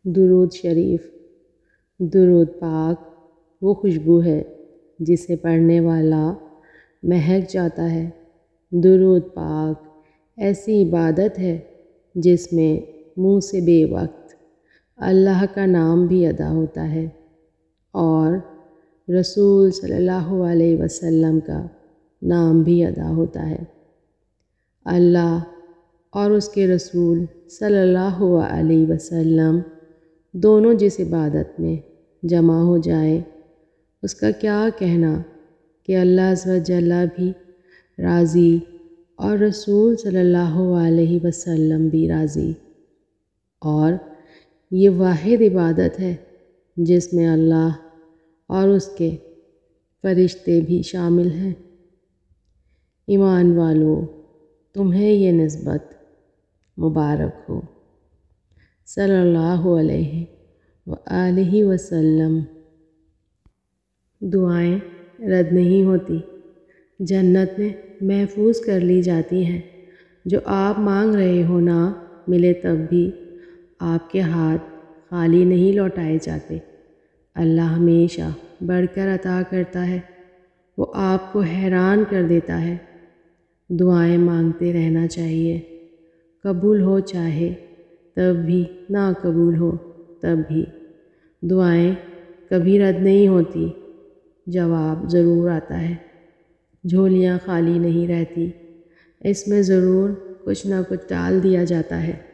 درود شریف۔ درود پاک وہ خوشبو ہے جسے پڑھنے والا مہک جاتا ہے۔ درود پاک ایسی عبادت ہے جس میں منہ سے بے وقت اللہ کا نام بھی ادا ہوتا ہے اور رسول صلی اللہ علیہ وسلم کا نام بھی ادا ہوتا ہے۔ اللہ اور اس کے رسول صلی اللہ علیہ وسلم دونوں جس عبادت میں جمع ہو جائیں، اس کا کیا کہنا کہ اللہ عز و جل بھی راضی اور رسول صلی اللہ علیہ وسلم بھی راضی۔ اور یہ واحد عبادت ہے جس میں اللہ اور اس کے فرشتے بھی شامل ہیں۔ ایمان والو، تمہیں یہ نسبت مبارک ہو۔ صلی اللہ علیہ وآلہ وسلم۔ دعائیں رد نہیں ہوتی، جنت میں محفوظ کر لی جاتی ہیں۔ جو آپ مانگ رہے ہو نہ ملے تب بھی آپ کے ہاتھ خالی نہیں لوٹائے جاتے۔ اللہ ہمیشہ بڑھ کر عطا کرتا ہے، وہ آپ کو حیران کر دیتا ہے۔ دعائیں مانگتے رہنا چاہیے، قبول ہو چاہے تب بھی، نہ قبول ہو تب بھی۔ دعائیں کبھی رد نہیں ہوتی، جواب ضرور آتا ہے۔ جھولیاں خالی نہیں رہتی، اس میں ضرور کچھ نہ کچھ ڈال دیا جاتا ہے۔